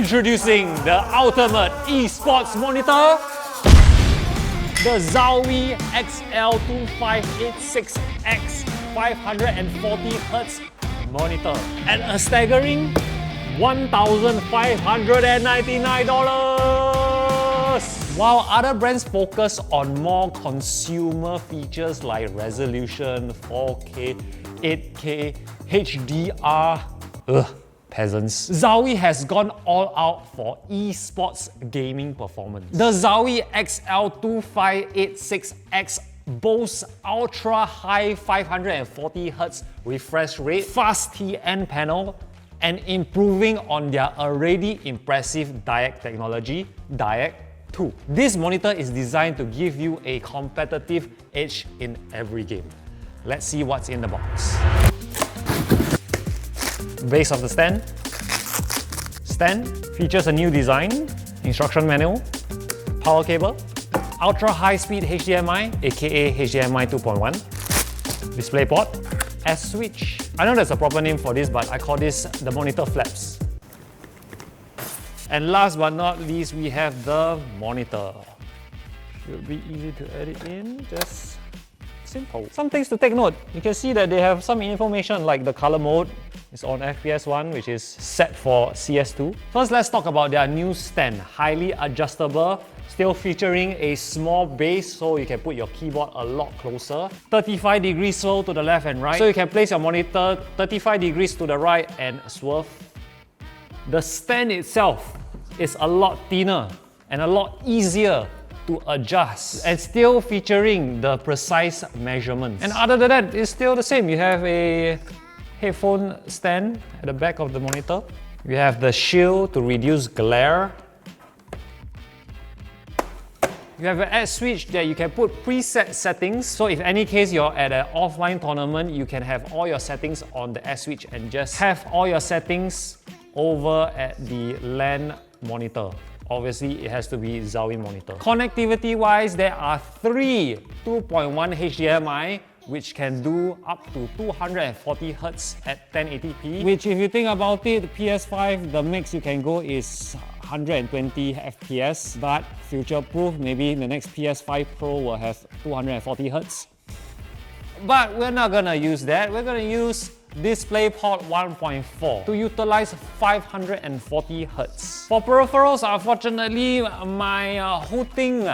Introducing the ultimate esports monitor, the Zowie XL2586X 540Hz monitor at a staggering $1,599. While other brands focus on more consumer features like resolution, 4K, 8K, HDR, peasants, Zowie has gone all out for esports gaming performance. The Zowie XL2586X boasts ultra-high 540Hz refresh rate, fast TN panel, and improving on their already impressive DyAc technology, DyAc 2. This monitor is designed to give you a competitive edge in every game. Let's see what's in the box. Base of the stand. Stand features a new design, instruction manual, power cable, ultra high speed HDMI, aka HDMI 2.1, DisplayPort, S switch. I know there's a proper name for this, but I call this the monitor flaps. And last but not least, we have the monitor. Should be easy to edit in, just simple. Some things to take note. You can see that they have some information like the color mode is on FPS 1, which is set for CS2. First, let's talk about their new stand. Highly adjustable, still featuring a small base so you can put your keyboard a lot closer. 35 degrees swivel to the left and right, so you can place your monitor 35 degrees to the right and swerve. The stand itself is a lot thinner and a lot easier to adjust, and still featuring the precise measurements. And other than that, it's still the same. You have a headphone stand at the back of the monitor. You have the shield to reduce glare. You have an S switch that you can put preset settings. So if any case you're at an offline tournament, you can have all your settings on the S switch and just have all your settings over at the LAN monitor. Obviously, it has to be Zowie monitor. Connectivity-wise, there are three 2.1 HDMI, which can do up to 240 Hz at 1080p. Which, if you think about it, PS5, the max you can go is 120 FPS, but future-proof, maybe the next PS5 Pro will have 240 Hz. But we're not gonna use that. We're gonna use DisplayPort 1.4 to utilize 540 Hz. For peripherals, unfortunately, my hooting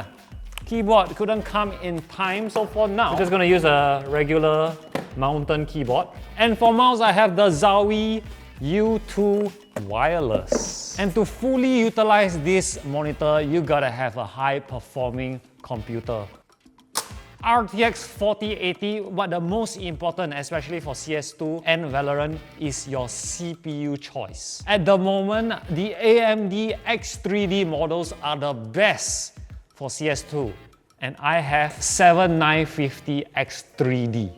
keyboard couldn't come in time, so for now, I'm just gonna use a regular mountain keyboard. And for mouse, I have the Zowie U2 wireless. And to fully utilize this monitor, you gotta have a high-performing computer. RTX 4080, but the most important, especially for CS2 and Valorant, is your CPU choice. At the moment, the AMD X3D models are the best for CS2, and I have 7950 X3D.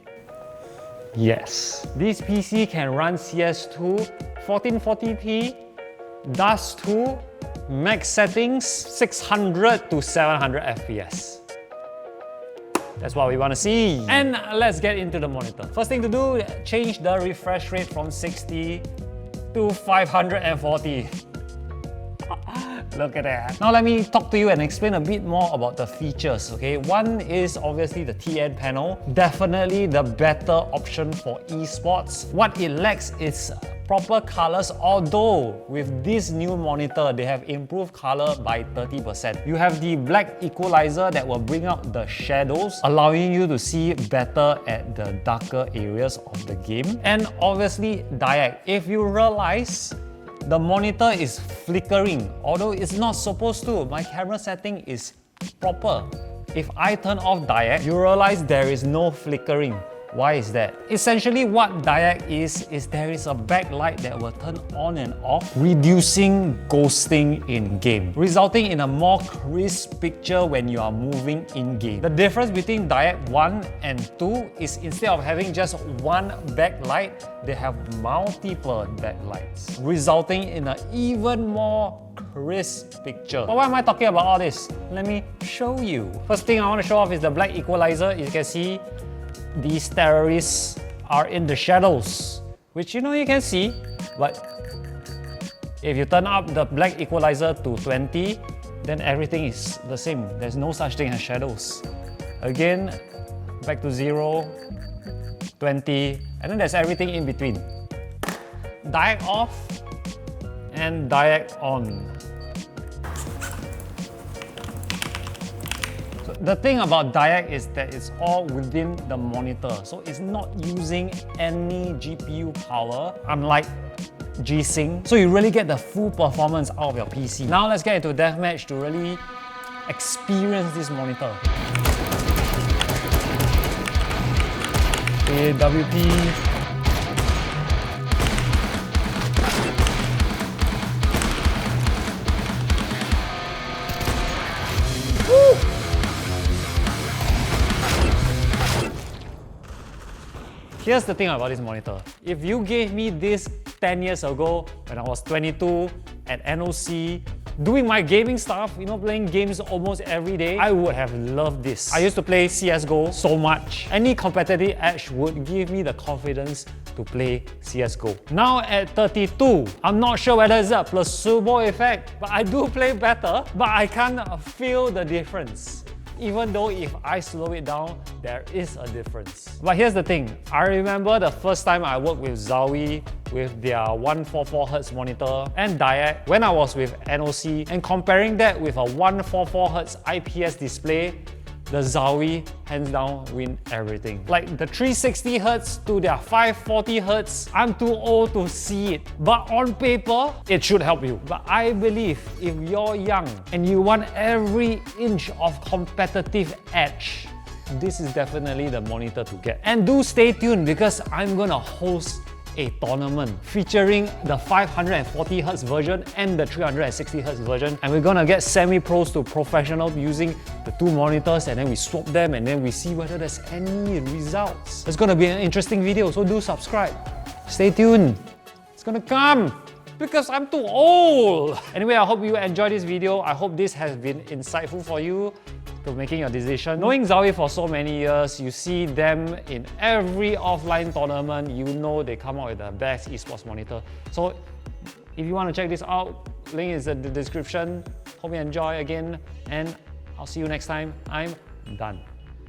Yes, this PC can run CS2, 1440p, Dust 2, max settings, 600 to 700 FPS. That's what we want to see. And let's get into the monitor. First thing to do, change the refresh rate from 60 to 540. Look at that. Now let me talk to you and explain a bit more about the features, okay? One is obviously the TN panel. Definitely the better option for esports. What it lacks is proper colors, although with this new monitor, they have improved color by 30%. You have the black equalizer that will bring out the shadows, allowing you to see better at the darker areas of the game. And obviously DyAc. If you realize, the monitor is flickering, although it's not supposed to. My camera setting is proper. If I turn off DyAc, you realize there is no flickering. Why is that? Essentially what DyAc is there is a backlight that will turn on and off, reducing ghosting in-game, resulting in a more crisp picture when you are moving in-game. The difference between DyAc 1 and 2 is instead of having just one backlight, they have multiple backlights, resulting in an even more crisp picture. But why am I talking about all this? Let me show you. First thing I want to show off is the black equalizer. You can see these terrorists are in the shadows, which you can see, but If you turn up the black equalizer to 20, then everything is the same. There's no such thing as shadows. Again, back to 0, 20, and then there's everything in between. DyAc off and DyAc on. So the thing about DyAc is that it's all within the monitor, so it's not using any GPU power, unlike G-Sync. So you really get the full performance out of your PC. Now let's get into deathmatch to really experience this monitor. Okay, WP. Here's the thing about this monitor. If you gave me this 10 years ago when I was 22 at NOC, doing my gaming stuff, playing games almost every day, I would have loved this. I used to play CSGO so much. Any competitive edge would give me the confidence to play CSGO. Now at 32, I'm not sure whether it's a placebo effect, but I do play better, but I can't feel the difference. Even though if I slow it down, there is a difference. But here's the thing, I remember the first time I worked with Zowie with their 144Hz monitor and DyAc when I was with NOC, and comparing that with a 144Hz IPS display, the Zowie hands down win everything. Like the 360Hz to their 540Hz, I'm too old to see it. But on paper, it should help you. But I believe if you're young and you want every inch of competitive edge, this is definitely the monitor to get. And do stay tuned because I'm gonna host a tournament featuring the 540Hz version and the 360Hz version, and we're gonna get semi-pros to professional using the two monitors, and then we swap them and then we see whether there's any results. It's gonna be an interesting video, so do subscribe. Stay tuned. It's gonna come because I'm too old. Anyway, I hope you enjoyed this video. I hope this has been insightful for you to making your decision. Knowing Zowie for so many years, you see them in every offline tournament, you know they come out with the best esports monitor. So if you want to check this out, link is in the description. Hope you enjoy again, and I'll see you next time. I'm done.